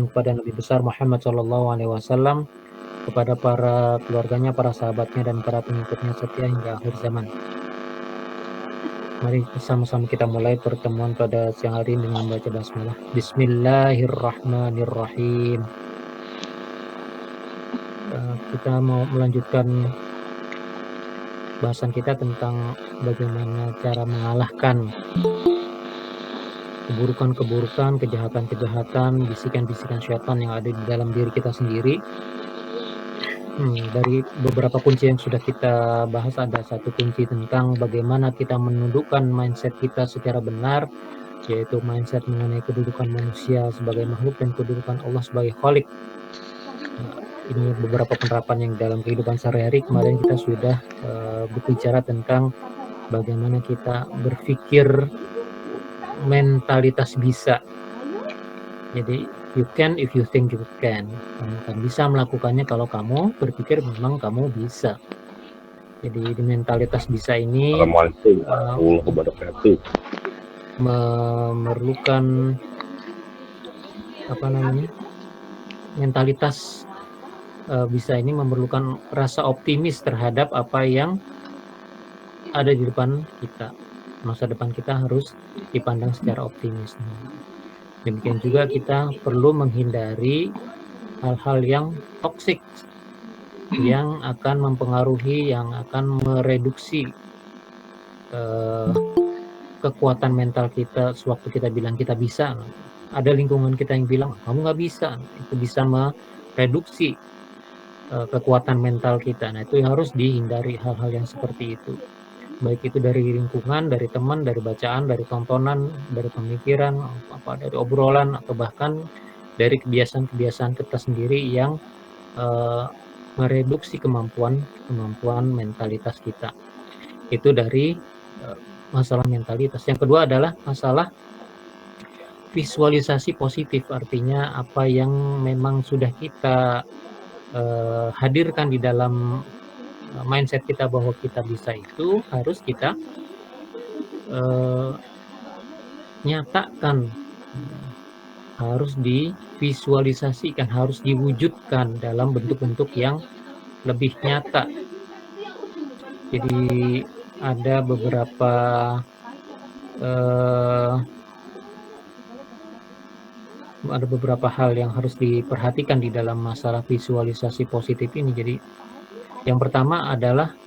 kepada Nabi besar Muhammad SAW, kepada para keluarganya, para sahabatnya, dan para pengikutnya setia hingga akhir zaman. Mari sama-sama kita mulai pertemuan pada siang hari ini dengan membaca basmalah. Bismillahirrahmanirrahim. Kita mau melanjutkan bahasan kita tentang bagaimana cara mengalahkan keburukan-keburukan, kejahatan-kejahatan, bisikan-bisikan syaitan yang ada di dalam diri kita sendiri. Dari beberapa kunci yang sudah kita bahas, ada satu kunci tentang bagaimana kita menundukkan mindset kita secara benar, yaitu mindset mengenai kedudukan manusia sebagai makhluk dan kedudukan Allah sebagai Khalik. Ini beberapa penerapan yang dalam kehidupan sehari-hari. Kemarin kita sudah berbicara tentang bagaimana kita berpikir mentalitas bisa. Jadi you can if you think you can. Kamu akan bisa melakukannya kalau kamu berpikir memang kamu bisa. Jadi di mentalitas bisa ini memerlukan mentalitas bisa ini memerlukan rasa optimis terhadap apa yang ada di depan kita. Masa depan kita harus dipandang secara optimis. Demikian juga kita perlu menghindari hal-hal yang toksik, yang akan mempengaruhi, yang akan mereduksi kekuatan mental kita sewaktu kita bilang kita bisa. Ada lingkungan kita yang bilang kamu nggak bisa, itu bisa mereduksi kekuatan mental kita. Nah, itu harus dihindari hal-hal yang seperti itu. Baik itu dari lingkungan, dari teman, dari bacaan, dari tontonan, dari pemikiran, dari obrolan, atau bahkan dari kebiasaan-kebiasaan kita sendiri yang mereduksi kemampuan mentalitas kita. Itu dari masalah mentalitas. Yang kedua adalah masalah visualisasi positif, artinya apa yang memang sudah kita hadirkan di dalam mindset kita bahwa kita bisa, itu harus kita nyatakan, harus divisualisasikan, harus diwujudkan dalam bentuk-bentuk yang lebih nyata. Jadi ada beberapa hal yang harus diperhatikan di dalam masalah visualisasi positif ini. Jadi yang pertama adalah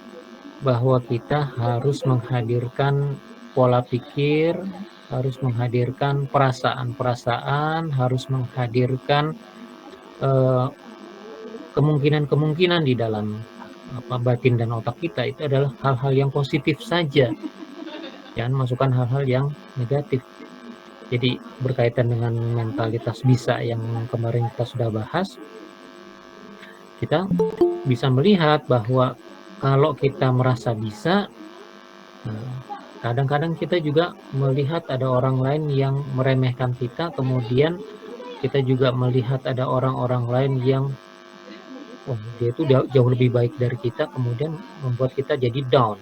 bahwa kita harus menghadirkan pola pikir, harus menghadirkan perasaan-perasaan, harus menghadirkan kemungkinan-kemungkinan di dalam batin dan otak kita. Itu adalah hal-hal yang positif saja, jangan masukkan hal-hal yang negatif. Jadi berkaitan dengan mentalitas bisa yang kemarin kita sudah bahas, kita bisa melihat bahwa kalau kita merasa bisa, kadang-kadang kita juga melihat ada orang lain yang meremehkan kita, kemudian kita juga melihat ada orang-orang lain yang dia itu jauh lebih baik dari kita, kemudian membuat kita jadi down,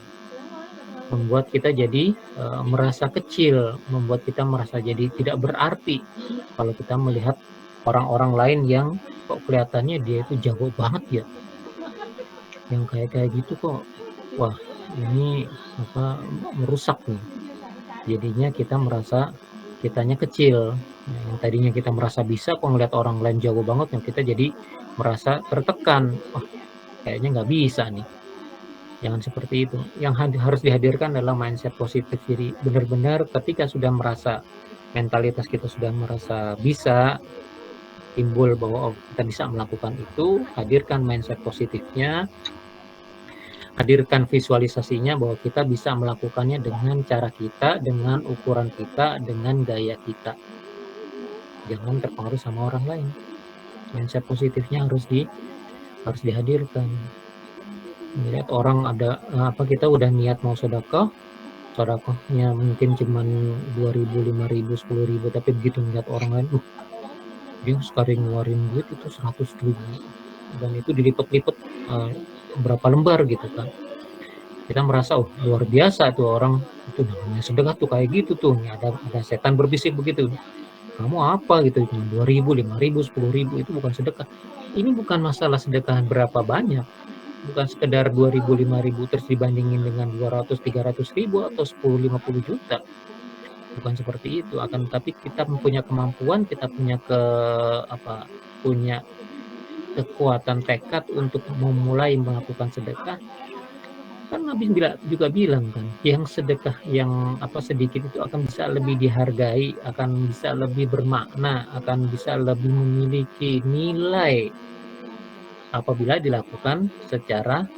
membuat kita jadi merasa kecil, membuat kita merasa jadi tidak berarti kalau kita melihat orang-orang lain yang kok kelihatannya dia itu jago banget ya, yang kayak gitu kok, wah ini merusak nih. Jadinya kita merasa kitanya kecil. Yang tadinya kita merasa bisa, kok ngeliat orang lain jago banget, yang kita jadi merasa tertekan. Wah, kayaknya nggak bisa nih. Jangan seperti itu. Yang harus dihadirkan adalah mindset positif. Jadi benar-benar ketika sudah merasa mentalitas kita sudah merasa bisa, timbul bahwa kita bisa melakukan itu, hadirkan mindset positifnya, hadirkan visualisasinya bahwa kita bisa melakukannya dengan cara kita, dengan ukuran kita, dengan gaya kita. Jangan terpengaruh sama orang lain. Mindset positifnya harus dihadirkan. Melihat orang ada kita udah niat mau sedekahnya mungkin cuman 2.000, 5.000, 10.000, tapi begitu melihat orang lain, dia sekali ngeluarin duit itu 100.000, dan itu dilipat-lipat berapa lembar gitu kan. Kita merasa luar biasa tuh orang, itu namanya sedekah tuh kayak gitu tuh. Ada setan berbisik begitu. kamu apa gitu, cuma 2.000, 5.000, 10.000 itu bukan sedekah. Ini bukan masalah sedekah berapa banyak, bukan sekedar 2.000, 5.000 terus dibandingin dengan 200, 300.000 atau 10, 50 juta. Bukan seperti itu, akan tetapi kita mempunyai kemampuan, kita punya punya kekuatan tekad untuk memulai melakukan sedekah. Kan Nabi juga bilang kan, yang sedekah yang sedikit itu akan bisa lebih dihargai, akan bisa lebih bermakna, akan bisa lebih memiliki nilai apabila dilakukan secara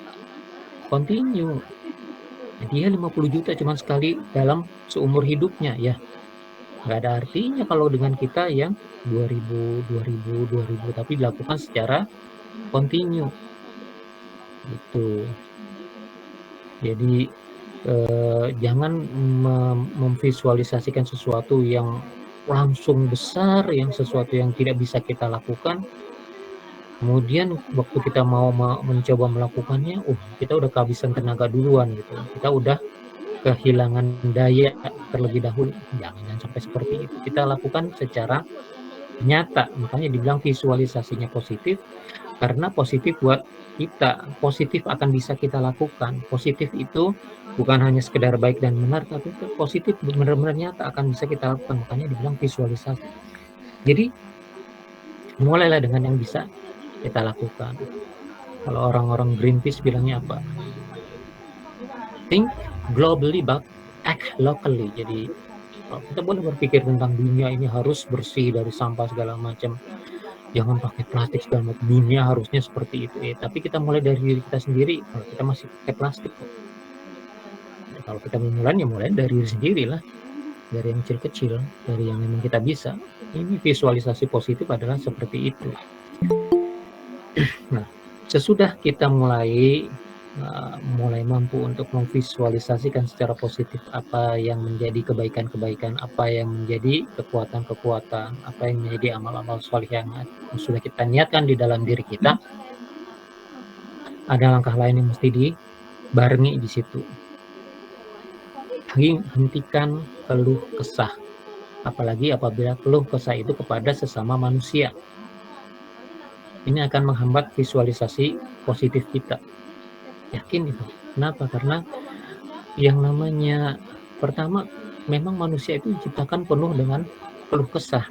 kontinu. Dia 50 juta cuma sekali dalam seumur hidupnya, ya nggak ada artinya kalau dengan kita yang 2.000, 2.000, 2.000 tapi dilakukan secara kontinu, gitu. Jadi jangan memvisualisasikan sesuatu yang langsung besar, yang sesuatu yang tidak bisa kita lakukan. Kemudian waktu kita mau mencoba melakukannya, kita udah kehabisan tenaga duluan gitu. Kita udah kehilangan daya terlebih dahulu. Jangan sampai seperti itu. Kita lakukan secara nyata. Makanya dibilang visualisasinya positif, karena positif buat kita, positif akan bisa kita lakukan. Positif itu bukan hanya sekedar baik dan benar, tapi positif benar-benar nyata akan bisa kita lakukan. Makanya dibilang visualisasi. Jadi mulailah dengan yang bisa kita lakukan. Kalau orang-orang Greenpeace bilangnya apa? Think globally but act locally. Jadi kita boleh berpikir tentang dunia ini harus bersih dari sampah segala macam, jangan pakai plastik segala macam, dunia harusnya seperti itu ya. Tapi kita mulai dari diri kita sendiri. Kalau kita masih pakai plastik, kalau kita mulai ya mulai dari diri sendiri lah, dari yang kecil-kecil, dari yang memang kita bisa. Ini visualisasi positif adalah seperti itu. Nah, sesudah kita mulai mampu untuk memvisualisasikan secara positif apa yang menjadi kebaikan-kebaikan, apa yang menjadi kekuatan-kekuatan, apa yang menjadi amal-amal sholih yang sudah kita niatkan di dalam diri kita, ada langkah lain yang mesti dibarengi di situ. Hentikan keluh kesah, apalagi apabila keluh kesah itu kepada sesama manusia. Ini akan menghambat visualisasi positif kita. Yakin itu. Kenapa? Karena yang namanya pertama, memang manusia itu diciptakan penuh dengan keluh kesah.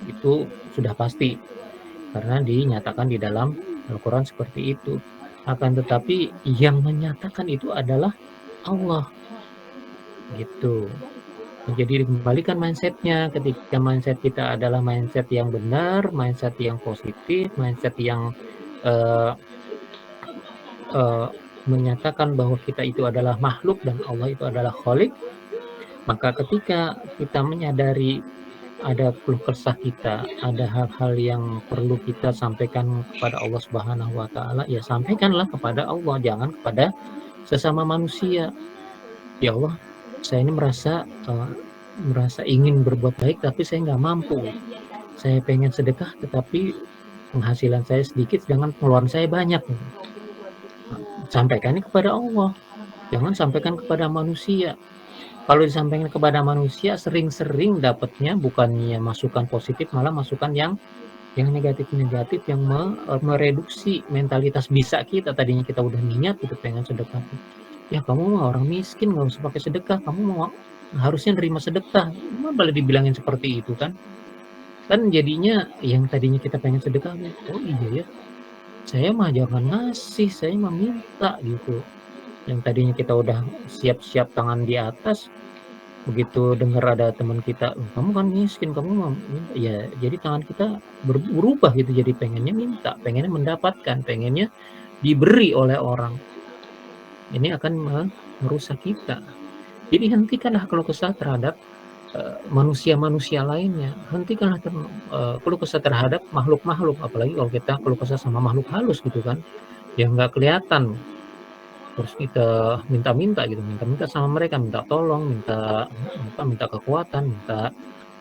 Itu sudah pasti, karena dinyatakan di dalam Al-Quran seperti itu. Akan tetapi yang menyatakan itu adalah Allah, gitu. Jadi dikembalikan mindsetnya. Ketika mindset kita adalah mindset yang benar, mindset yang positif, mindset yang menyatakan bahwa kita itu adalah makhluk dan Allah itu adalah Khalik, maka ketika kita menyadari ada keluh kesah kita, ada hal-hal yang perlu kita sampaikan kepada Allah Subhanahu wa Ta'ala, ya sampaikanlah kepada Allah, jangan kepada sesama manusia. Ya Allah, saya ini merasa ingin berbuat baik, tapi saya nggak mampu. Saya pengen sedekah, tetapi penghasilan saya sedikit, sedangkan pengeluaran saya banyak. Sampaikannya kepada Allah, jangan sampaikan kepada manusia. Kalau disampaikan kepada manusia, sering-sering dapatnya bukannya masukan positif, malah masukan yang negatif-negatif, yang mereduksi mentalitas bisa kita. Tadinya kita udah niat gitu pengen sedekah, ya kamu mah orang miskin, nggak usah pakai sedekah, kamu mau harusnya nerima sedekah, malah dibilangin seperti itu kan jadinya yang tadinya kita pengen sedekah, oh iya ya, saya mah jangan ngasih, saya mah minta gitu. Yang tadinya kita udah siap-siap tangan di atas, begitu dengar ada teman kita, kamu kan miskin, kamu mah minta, ya jadi tangan kita berubah gitu, jadi pengennya minta, pengennya mendapatkan, pengennya diberi oleh orang. Ini akan merusak kita. Jadi hentikanlah keluh kesah terhadap manusia-manusia lainnya. Hentikanlah keluh kesah terhadap makhluk-makhluk, apalagi kalau kita keluh kesah sama makhluk halus gitu kan, yang nggak kelihatan. Terus kita minta-minta gitu, minta-minta sama mereka, minta tolong, minta kekuatan,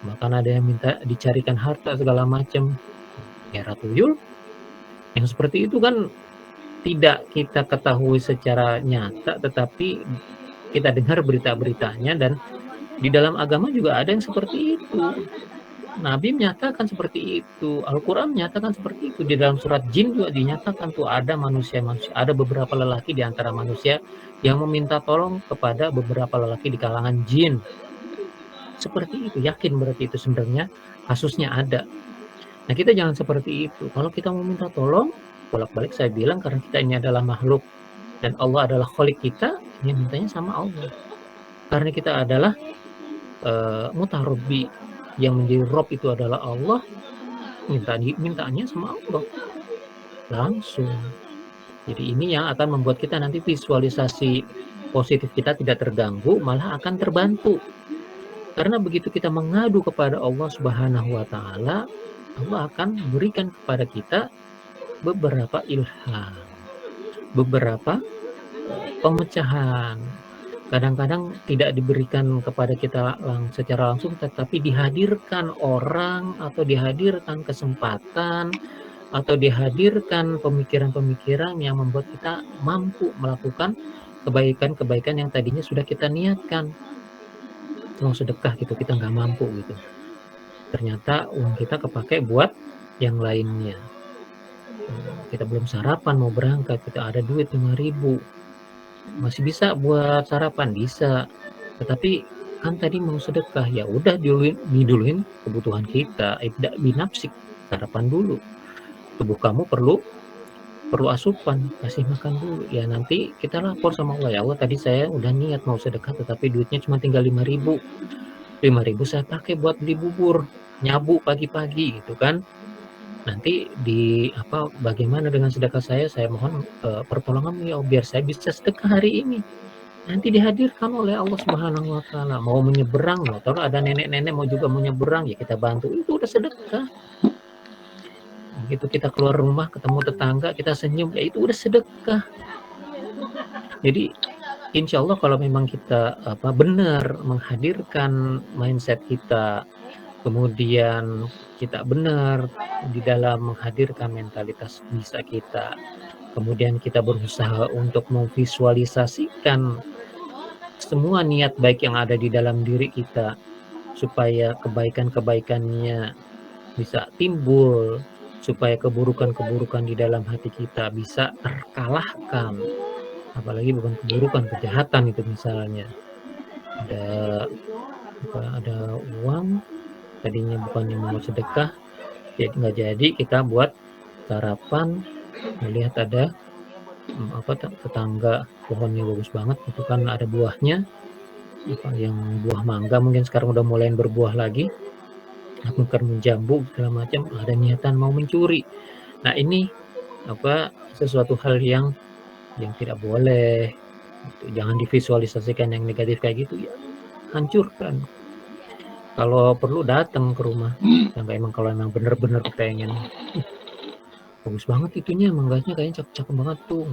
bahkan ada yang minta dicarikan harta segala macam. Ya Ratuyul, yang seperti itu kan tidak kita ketahui secara nyata, tetapi kita dengar berita-beritanya dan Di dalam agama juga ada yang seperti itu. Nabi menyatakan seperti itu, Al-Quran menyatakan seperti itu, di dalam surat Jin juga dinyatakan tuh ada manusia-manusia, ada beberapa lelaki di antara manusia yang meminta tolong kepada beberapa lelaki di kalangan jin. Seperti itu, yakin berarti itu sebenarnya kasusnya ada. Nah kita jangan seperti itu. Kalau kita mau minta tolong, bolak-balik saya bilang karena kita ini adalah makhluk dan Allah adalah khalik kita, ya mintanya sama Allah. Karena kita adalah mutarabbi, yang menjadi Rob itu adalah Allah, mintanya sama Allah langsung. Jadi ini yang akan membuat kita nanti visualisasi positif kita tidak terganggu, malah akan terbantu. Karena begitu kita mengadu kepada Allah Subhanahu wa taala, Allah akan berikan kepada kita beberapa ilham, beberapa pemecahan. Kadang-kadang tidak diberikan kepada kita secara langsung, tetapi dihadirkan orang atau dihadirkan kesempatan atau dihadirkan pemikiran-pemikiran yang membuat kita mampu melakukan kebaikan-kebaikan yang tadinya sudah kita niatkan. Mau sedekah gitu, kita nggak mampu gitu. Ternyata uang kita kepake buat yang lainnya. Kita belum sarapan mau berangkat, kita ada duit 5.000. Masih bisa buat sarapan, bisa. Tetapi kan tadi mau sedekah, ya udah diduluin kebutuhan kita, ibda binafsik, sarapan dulu. Tubuh kamu perlu asupan, kasih makan dulu. Ya nanti kita lapor sama Allah, ya Allah tadi saya udah niat mau sedekah tetapi duitnya cuma tinggal 5.000. 5.000 saya pakai buat beli bubur, nyabu pagi-pagi gitu kan. Nanti bagaimana dengan sedekah saya mohon pertolongan ya biar saya bisa sedekah hari ini. Nanti dihadirkan oleh Allah Subhanahu wa taala. Mau menyeberang, kalau ada nenek-nenek mau nyeberang, ya kita bantu. Itu udah sedekah. Begitu kita keluar rumah ketemu tetangga, kita senyum, ya itu udah sedekah. Jadi insya Allah kalau memang kita benar menghadirkan mindset kita, kemudian kita benar di dalam menghadirkan mentalitas bisa kita, kemudian kita berusaha untuk memvisualisasikan semua niat baik yang ada di dalam diri kita supaya kebaikan-kebaikannya bisa timbul, supaya keburukan-keburukan di dalam hati kita bisa terkalahkan. Apalagi bukan keburukan, kejahatan itu misalnya. Ada uang, tadinya bukannya mau sedekah, jadi nggak jadi kita buat sarapan, melihat ada tetangga pohonnya bagus banget itu kan ada buahnya, yang buah mangga mungkin sekarang udah mulai berbuah lagi, mekar menjambu segala macam, ada niatan mau mencuri. Nah ini sesuatu hal yang tidak boleh. Jangan divisualisasikan yang negatif kayak gitu, ya hancurkan. Kalau perlu datang ke rumah, emang kalau emang bener-bener pengen, bagus banget itunya, mangganya kayaknya cakep banget tuh.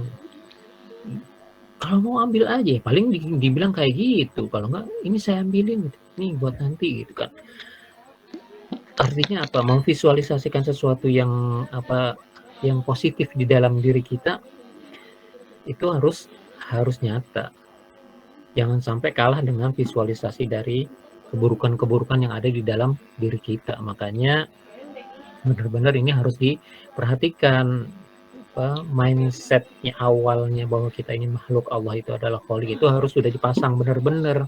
Kalau mau ambil aja, paling dibilang kayak gitu. Kalau enggak, ini saya ambilin, gitu. Nih buat nanti, gitu kan. Artinya apa? Memvisualisasikan sesuatu yang yang positif di dalam diri kita itu harus nyata. Jangan sampai kalah dengan visualisasi dari keburukan-keburukan yang ada di dalam diri kita. Makanya benar-benar ini harus diperhatikan, mindsetnya awalnya bahwa kita ini makhluk Allah itu adalah khalik, itu harus sudah dipasang benar-benar.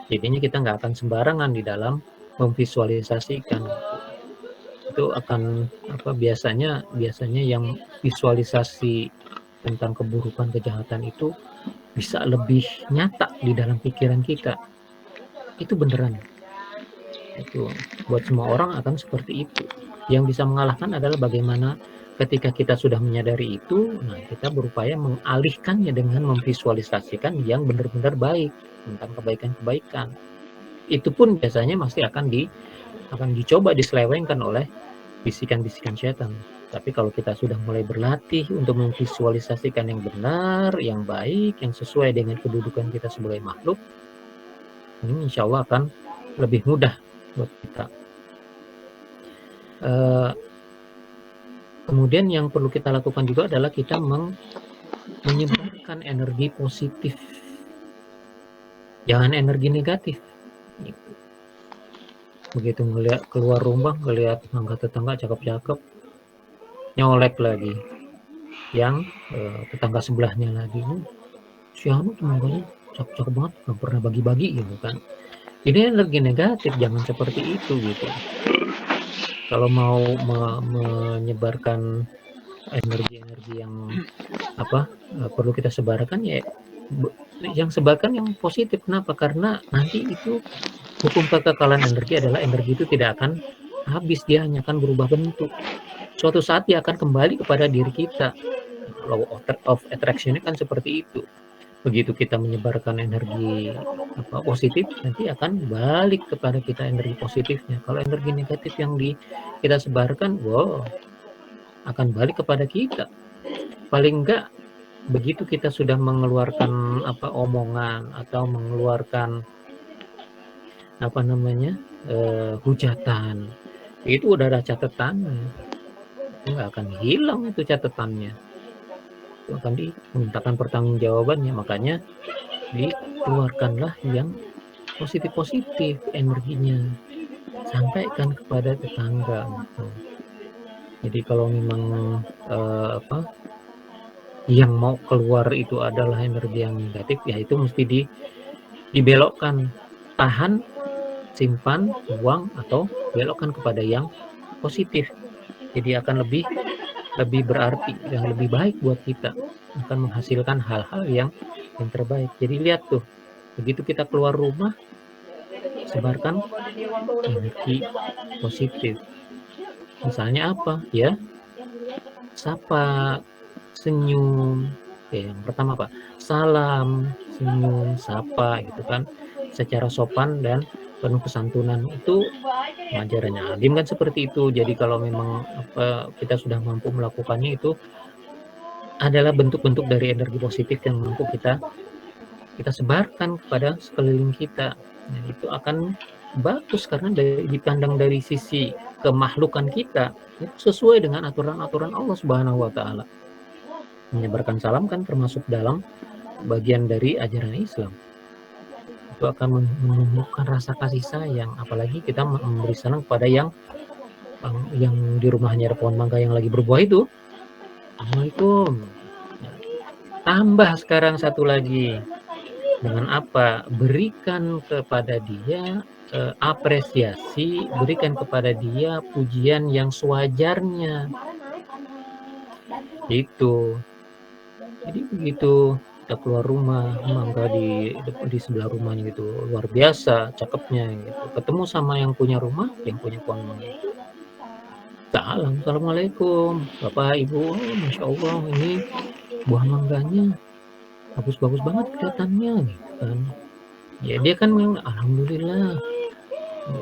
Jadinya kita nggak akan sembarangan di dalam memvisualisasikan. Itu akan biasanya yang visualisasi tentang keburukan, kejahatan itu bisa lebih nyata di dalam pikiran kita. Itu beneran. Itu buat semua orang akan seperti itu. Yang bisa mengalahkan adalah bagaimana ketika kita sudah menyadari itu, nah kita berupaya mengalihkannya dengan memvisualisasikan yang benar-benar baik tentang kebaikan-kebaikan. Itu pun biasanya masih akan dicoba diselewengkan oleh bisikan-bisikan setan. Tapi kalau kita sudah mulai berlatih untuk memvisualisasikan yang benar, yang baik, yang sesuai dengan kedudukan kita sebagai makhluk, ini insya Allah akan lebih mudah buat kita. Kemudian yang perlu kita lakukan juga adalah kita menyebarkan energi positif. Jangan energi negatif. gitu. Begitu ngeliat keluar rumah, ngeliat tetangga cakep-cakep, nyolek lagi yang tetangga sebelahnya lagi, si anu tetangganya cakep-cakep banget, nggak pernah bagi-bagi gitu kan. Ini energi negatif, jangan seperti itu gitu. Kalau mau menyebarkan energi-energi yang perlu kita sebarkan, ya yang sebarkan yang positif. Kenapa? Karena nanti itu hukum kekekalan energi adalah energi itu tidak akan habis, dia hanya akan berubah bentuk. Suatu saat dia akan kembali kepada diri kita. Law of attraction kan seperti itu. Begitu kita menyebarkan energi positif, nanti akan balik kepada kita energi positifnya. Kalau energi negatif yang kita sebarkan, wow, akan balik kepada kita. Paling enggak begitu kita sudah mengeluarkan omongan atau mengeluarkan hujatan, itu udah ada catatannya, nggak akan hilang itu catatannya, itu akan dimintakan pertanggungjawabannya. Makanya dikeluarkanlah yang positif-positif energinya, sampaikan kepada tetangga gitu. Jadi kalau memang yang mau keluar itu adalah energi yang negatif, ya itu mesti dibelokkan, tahan, simpan, buang, atau belokkan kepada yang positif. Jadi akan lebih berarti dan lebih baik buat kita, akan menghasilkan hal-hal yang terbaik. Jadi lihat tuh, begitu kita keluar rumah, sebarkan energi positif. Misalnya apa ya, sapa, senyum, yang pertama salam, senyum, sapa gitu kan, secara sopan dan penuh kesantunan. Itu ajarannya Adim kan seperti itu. Jadi kalau memang kita sudah mampu melakukannya, itu adalah bentuk-bentuk dari energi positif yang mampu kita sebarkan kepada sekeliling kita. Nah, itu akan bagus karena dipandang dari sisi kemakhlukan kita itu sesuai dengan aturan-aturan Allah Subhanahu wa Ta'ala. Menyebarkan salam kan termasuk dalam bagian dari ajaran Islam. Itu akan menumbuhkan rasa kasih sayang, apalagi kita memberi salam kepada yang di rumahnya ada pohon mangga yang lagi berbuah itu. Assalamualaikum. Nah, tambah sekarang satu lagi, dengan apa? Berikan kepada dia apresiasi, berikan kepada dia pujian yang sewajarnya. Itu. Jadi begitu kita keluar rumah, mangga di sebelah rumahnya gitu luar biasa cakepnya gitu. Ketemu sama yang punya rumah, yang punya pohon mangga itu, salam, assalamualaikum Bapak Ibu, Masya Allah ini buah mangganya bagus-bagus banget kelihatannya gitu kan. Ya dia kan alhamdulillah,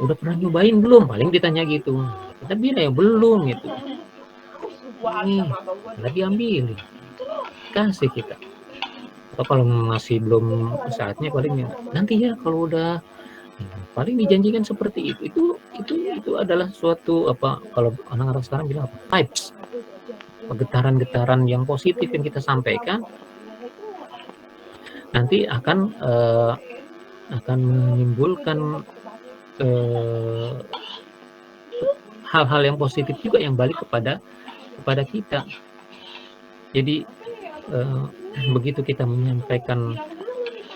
udah pernah nyobain belum, paling ditanya gitu. Kita bilang ya belum gitu, nih lagi ambil, kasih kita. Atau kalau masih belum saatnya, paling nanti ya kalau udah, paling dijanjikan seperti itu. Itu adalah suatu kalau anak-anak sekarang bilang vibes, getaran-getaran yang positif yang kita sampaikan nanti akan menimbulkan hal-hal yang positif juga yang balik kepada kita. Jadi begitu kita menyampaikan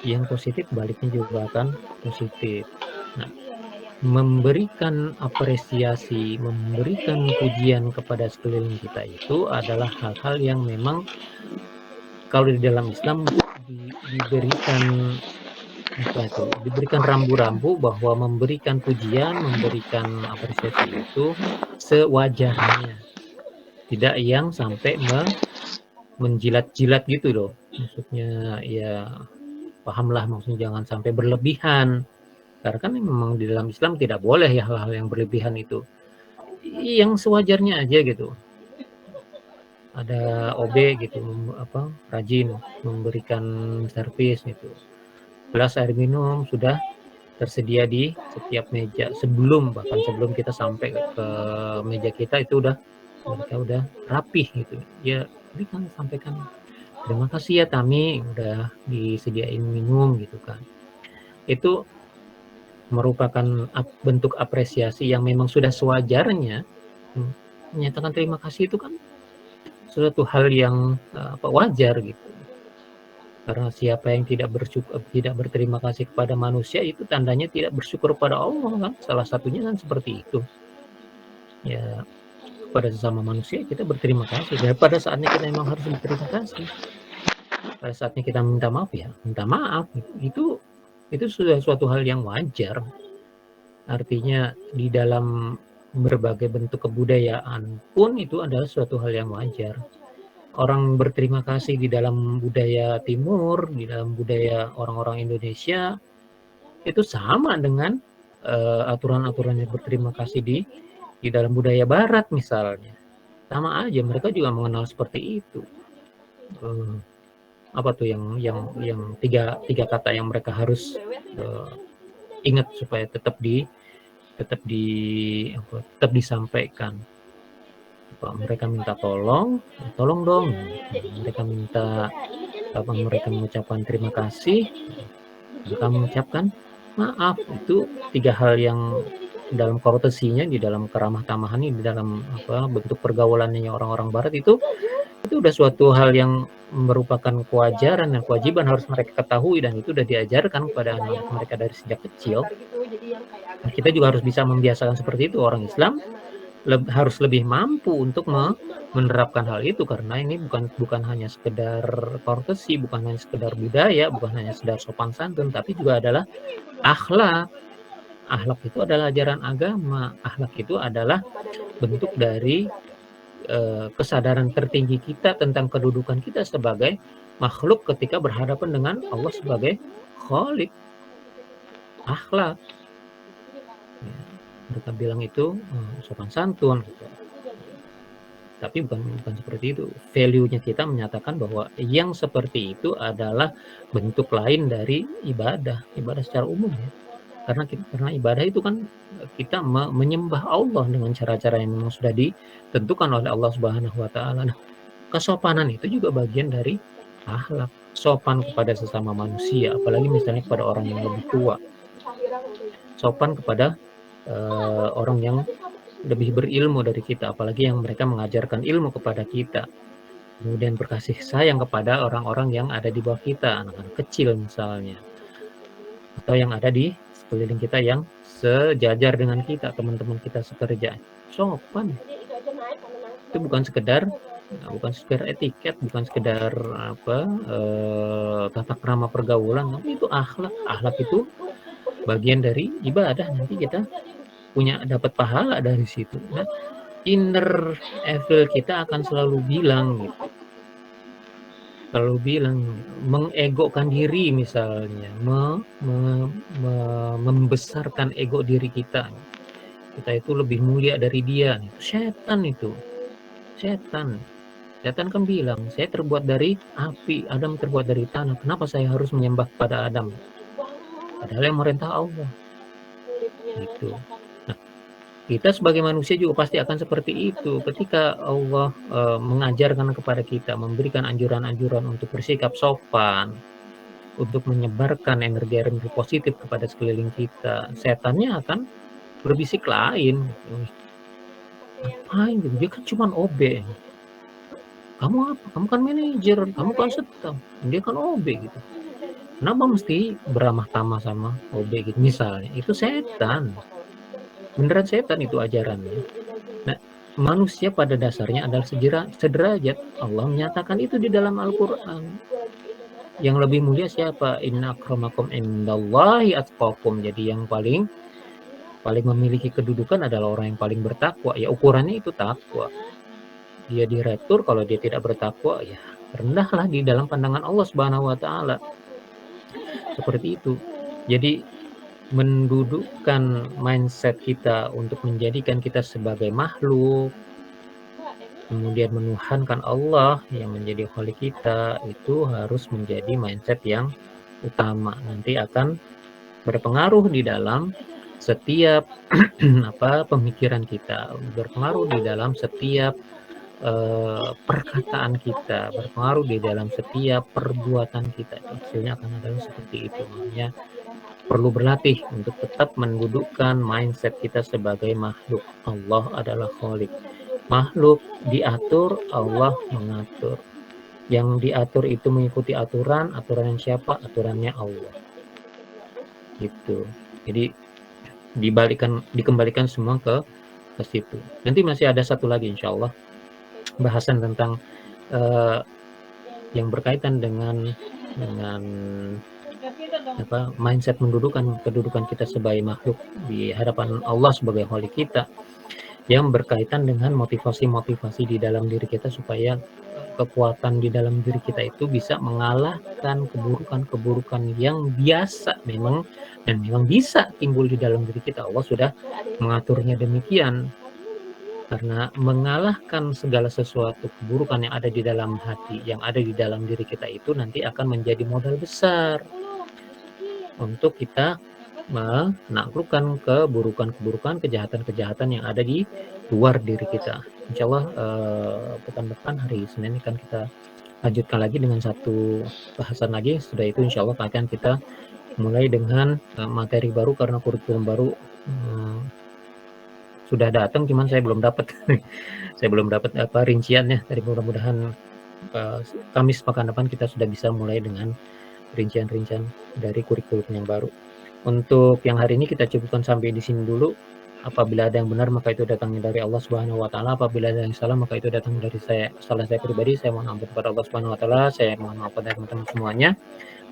yang positif, baliknya juga akan positif. Nah, memberikan apresiasi, memberikan pujian kepada sekeliling kita itu adalah hal-hal yang memang kalau di dalam Islam diberikan rambu-rambu bahwa memberikan pujian, memberikan apresiasi itu sewajarnya, tidak yang sampai menjilat-jilat gitu loh. Maksudnya ya pahamlah, maksudnya jangan sampai berlebihan. Karena kan memang di dalam Islam tidak boleh ya hal-hal yang berlebihan itu. Yang sewajarnya aja gitu. Ada OB gitu, rajin memberikan servis gitu. Gelas air minum sudah tersedia di setiap meja, bahkan sebelum kita sampai ke meja kita itu mereka udah rapih gitu. Ya, berikan, sampaikan terima kasih ya Tami udah disediain minum gitu kan. Itu merupakan bentuk apresiasi yang memang sudah sewajarnya, menyatakan terima kasih itu kan suatu hal yang wajar gitu. Karena siapa yang tidak berterima kasih kepada manusia itu tandanya tidak bersyukur kepada Allah kan, salah satunya kan seperti itu. Ya, pada sesama manusia kita berterima kasih, dan pada saatnya kita memang harus berterima kasih. Pada saatnya kita minta maaf, ya minta maaf, itu sudah suatu hal yang wajar. Artinya di dalam berbagai bentuk kebudayaan pun itu adalah suatu hal yang wajar. Orang berterima kasih di dalam budaya timur, di dalam budaya orang-orang Indonesia, itu sama dengan aturan-aturan yang berterima kasih di dalam budaya barat misalnya. Sama aja, mereka juga mengenal seperti itu. Apa tuh yang tiga kata yang mereka harus ingat supaya tetap disampaikan. Mereka minta tolong dong. Mereka minta mereka mengucapkan terima kasih, mereka mengucapkan maaf. Itu tiga hal yang dalam kortesinya, di dalam keramah tamahan, di dalam bentuk pergaulannya orang-orang barat itu udah suatu hal yang merupakan kewajaran dan kewajiban harus mereka ketahui, dan itu udah diajarkan kepada anak mereka dari sejak kecil. Nah, kita juga harus bisa membiasakan seperti itu. Orang Islam harus lebih mampu untuk menerapkan hal itu, karena ini bukan hanya sekedar kortesi, bukan hanya sekedar budaya, bukan hanya sekedar sopan santun, tapi juga adalah akhlak. Akhlak itu adalah ajaran agama. Akhlak itu adalah bentuk dari kesadaran tertinggi kita tentang kedudukan kita sebagai makhluk ketika berhadapan dengan Allah sebagai Khalik. Akhlak, ya, mereka bilang itu sopan santun gitu. Tapi bukan seperti itu. Value-nya kita menyatakan bahwa yang seperti itu adalah bentuk lain dari ibadah secara umum, ya. Karena ibadah itu kan kita menyembah Allah dengan cara-cara yang memang sudah ditentukan oleh Allah Subhanahu wa taala. Nah, kesopanan itu juga bagian dari akhlak. Sopan kepada sesama manusia, apalagi misalnya kepada orang yang lebih tua. Sopan kepada orang yang lebih berilmu dari kita, apalagi yang mereka mengajarkan ilmu kepada kita. Kemudian berkasih sayang kepada orang-orang yang ada di bawah kita, anak-anak kecil misalnya, atau yang ada di sekeliling kita yang sejajar dengan kita, teman-teman kita sekerja. Sopan itu bukan sekedar etiket, bukan sekedar tata krama pergaulan, tapi itu akhlak. Akhlak itu bagian dari ibadah. Nanti kita dapat pahala dari situ. Nah, inner evil kita akan selalu bilang mengegokan diri misalnya, membesarkan ego diri kita itu lebih mulia dari dia. Setan kan bilang, saya terbuat dari api, Adam terbuat dari tanah, kenapa saya harus menyembah pada Adam, padahal yang merintah Allah. Gitu. Nah, kita sebagai manusia juga pasti akan seperti itu. Ketika Allah mengajarkan kepada kita, memberikan anjuran-anjuran untuk bersikap sopan, untuk menyebarkan energi positif kepada sekeliling kita, setannya akan berbisik lain. Ngapain gitu? Dia kan cuma OB. Kamu apa? Kamu kan manajer, kamu kan staff. Dia kan OB gitu. Kenapa mesti beramah tamah sama OB gitu? Misalnya, itu setan. Beneran setan itu ajarannya. Nah, manusia pada dasarnya adalah sederajat. Allah menyatakan itu di dalam Al-Quran. Yang lebih mulia siapa? Inna akramakum indallahi atqakum. Jadi yang paling memiliki kedudukan adalah orang yang paling bertakwa. Ya, ukurannya itu takwa. Dia diretur, kalau dia tidak bertakwa, ya rendahlah di dalam pandangan Allah Subhanahu wa taala. Seperti itu. Jadi mendudukkan mindset kita untuk menjadikan kita sebagai makhluk, kemudian menuhankan Allah yang menjadi khalik kita, itu harus menjadi mindset yang utama. Nanti akan berpengaruh di dalam setiap pemikiran kita, berpengaruh di dalam setiap perkataan kita, berpengaruh di dalam setiap perbuatan kita. Hasilnya akan adalah seperti itu. Makanya perlu berlatih untuk tetap mendudukkan mindset kita sebagai makhluk. Allah adalah Khalik. Makhluk diatur, Allah mengatur. Yang diatur itu mengikuti aturan, aturan siapa? Aturannya Allah. Gitu. Jadi dikembalikan semua ke situ. Nanti masih ada satu lagi insya Allah bahasan tentang uh, yang berkaitan dengan mindset mendudukan kedudukan kita sebagai makhluk di hadapan Allah sebagai Khalik kita, yang berkaitan dengan motivasi-motivasi di dalam diri kita supaya kekuatan di dalam diri kita itu bisa mengalahkan keburukan-keburukan yang biasa memang dan memang bisa timbul di dalam diri kita. Allah sudah mengaturnya demikian. Karena mengalahkan segala sesuatu keburukan yang ada di dalam hati, yang ada di dalam diri kita itu nanti akan menjadi modal besar untuk kita menaklukkan keburukan-keburukan, kejahatan-kejahatan yang ada di luar diri kita. Insya Allah pekan depan hari Senin akan kita lanjutkan lagi dengan satu bahasan lagi. Sudah itu insya Allah akan kita mulai dengan materi baru karena kurikulum baru sudah datang, cuman saya belum dapat saya belum dapat rinciannya. Tapi mudah-mudahan Kamis pekan depan kita sudah bisa mulai dengan rincian-rincian dari kurikulum yang baru. Untuk yang hari ini kita cukupkan sampai di sini dulu. Apabila ada yang benar maka itu datangnya dari Allah Subhanahu wa taala, apabila ada yang salah maka itu datang dari salah saya pribadi. Saya mohon ampun kepada Allah Subhanahu wa taala, saya mohon maaf kepada teman-teman semuanya.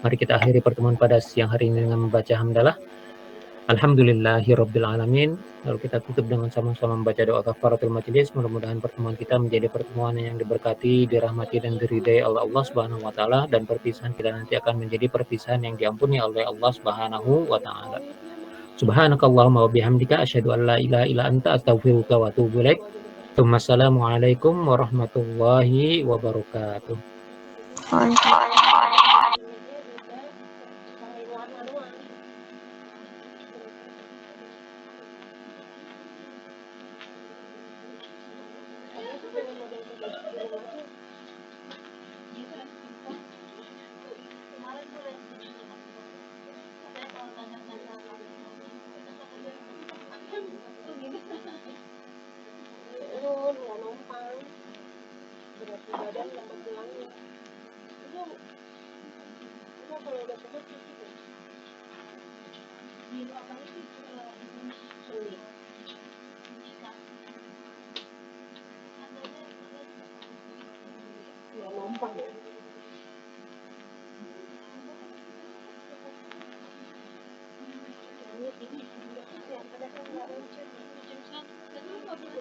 Mari kita akhiri pertemuan pada siang hari ini dengan membaca hamdalah. Alhamdulillahirabbil alamin. Lalu kita tutup dengan sama-sama membaca doa kafaratul majelis. Mudah-mudahan pertemuan kita menjadi pertemuan yang diberkati, dirahmati dan diridai oleh Allah Subhanahu wa taala, dan perpisahan kita nanti akan menjadi perpisahan yang diampuni oleh Allah Subhanahu wa taala. Subhanakallahumma wa bihamdika asyhadu an la ilaha illa anta astaghfiruka wa atubu ilaik. Wassalamualaikum warahmatullahi wabarakatuh.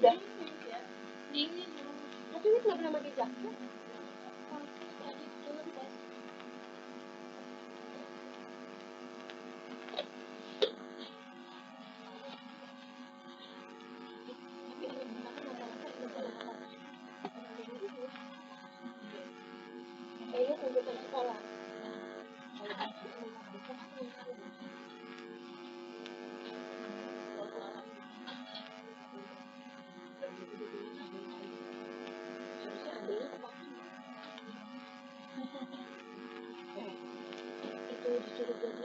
Udah. Tapi ini nggak pernah pakai jaket. Kayaknya tuntutan sekolah. Itu disuruh jadi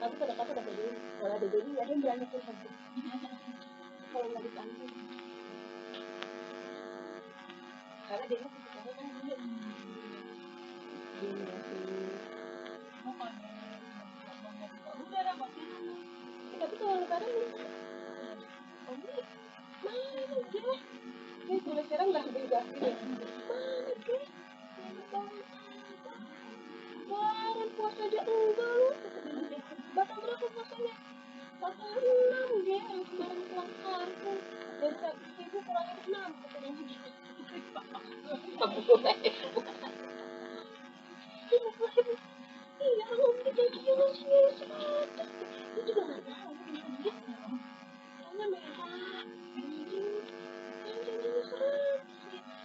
tapi pada kata ada jadi kalau ada jadi ada yang berani tuh kalau nggak dipanggil karena dia masih sekarang kan dia tapi kalau lebaran mana dia mulai sekarang udah bebas gitu mana sih lebaran puasa aja enggak lu batal berapa puasanya batal 6 dia yang kemarin pulang kampung dari 100.000 kurangin 6 katanya iya kalau kita juga masih itu juga nggak tahu soalnya mereka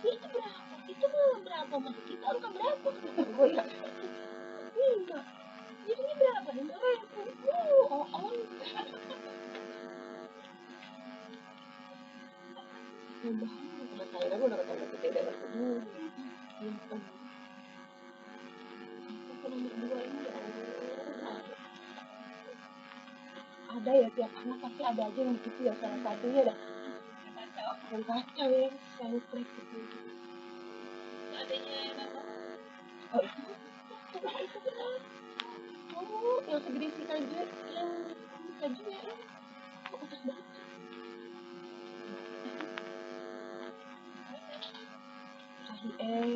itu berapa itu malah berapa mas kita angka berapa Membahayakan sama saya kan udah kata kita udah peduli. Simpen. Aku nomor 2 ini ya Allah. Ada ya tiap anak pasti ada aja yang gitu ya, salah satunya dah yang kacau ya, yang klik gitu. Adanya yang apa? Oh itu benar. Oh yang segede si kaju, yang kajunya ya, kok atas banget.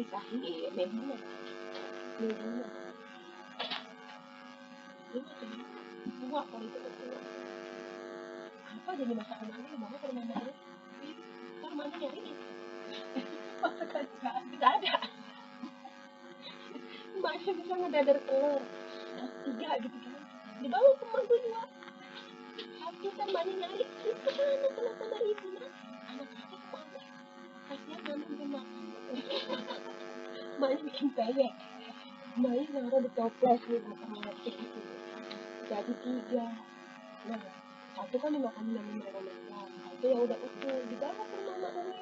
Sahi medinya ini tua kalau itu tua. Apa jadi masakan mana yang mau ke rumah mana? Ntar mana nyariin? Masakan nggak ada. Mbaknya bisa ngedadar telur 3 gitu kan, dibawa ke rumah gue 2. Satu kan mbaknya nyari, ini kemana telur sama ibu mas? Anak saya kemana? Kasihan mama belum makan. Mbaknya bikin peyek, mbaknya naruh di toples nih otomatis gitu, jadi 3. Nah satu kan dimakan sama mereka, satu yang udah utuh dibawa ke rumah mak gue.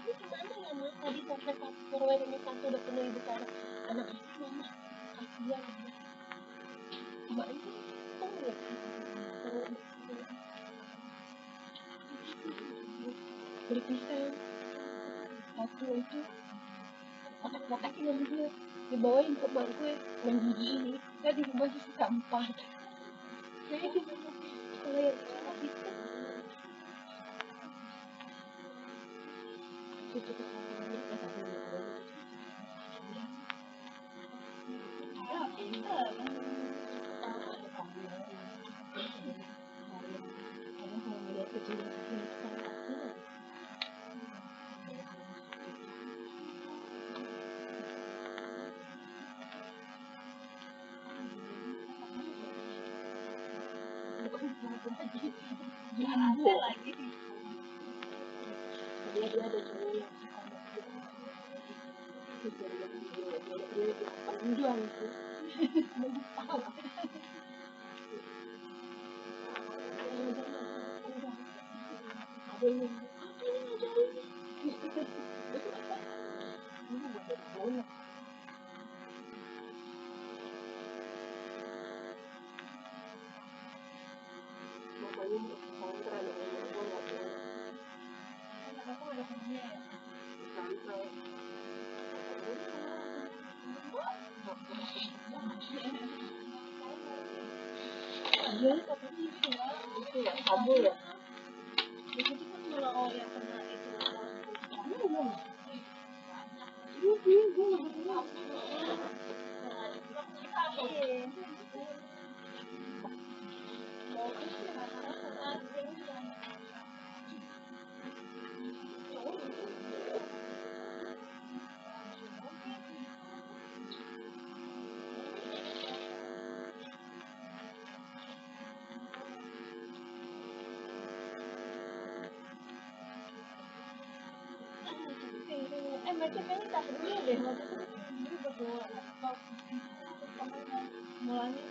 Ini gimana ya mas, tadi sampai Tupperware ini satu udah penuh ibu taruh, anak saya mama kasihan mbak ini tahu ya beli pisang satu itu kotak-kotakin sama dia dibawain ke mak gue 6 biji, tadi masih sisa 4. Jadi kalau yang sama bisa cucu kesalahannya ke satu ya pintar tahu ada kamera kadang kalau melihat kecil kita pasti bukan satu lagi ada lagi dia ada cewek yang suka dia panjang tuh tahu ada yang apa yang ngajarin ini buat dari bola mamanya mau pesantren sama gue nggak boleh aku ada temennya ya pesantren dia katanya itu ya kabul ya itu kan kalau yang kena itu belum ini gue nggak tahu macam ini tak dulu deh waktu itu dulu berdua laptop mulanya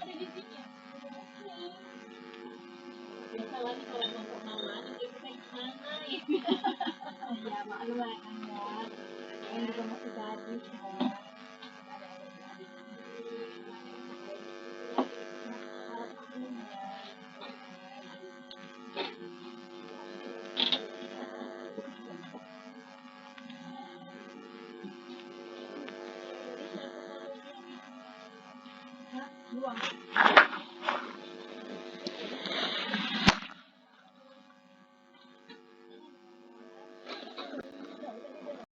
ada di sini biasa lagi kalau mau permalaan kita gimana ya maklum lah kan ya yang juga masih gadis ya buang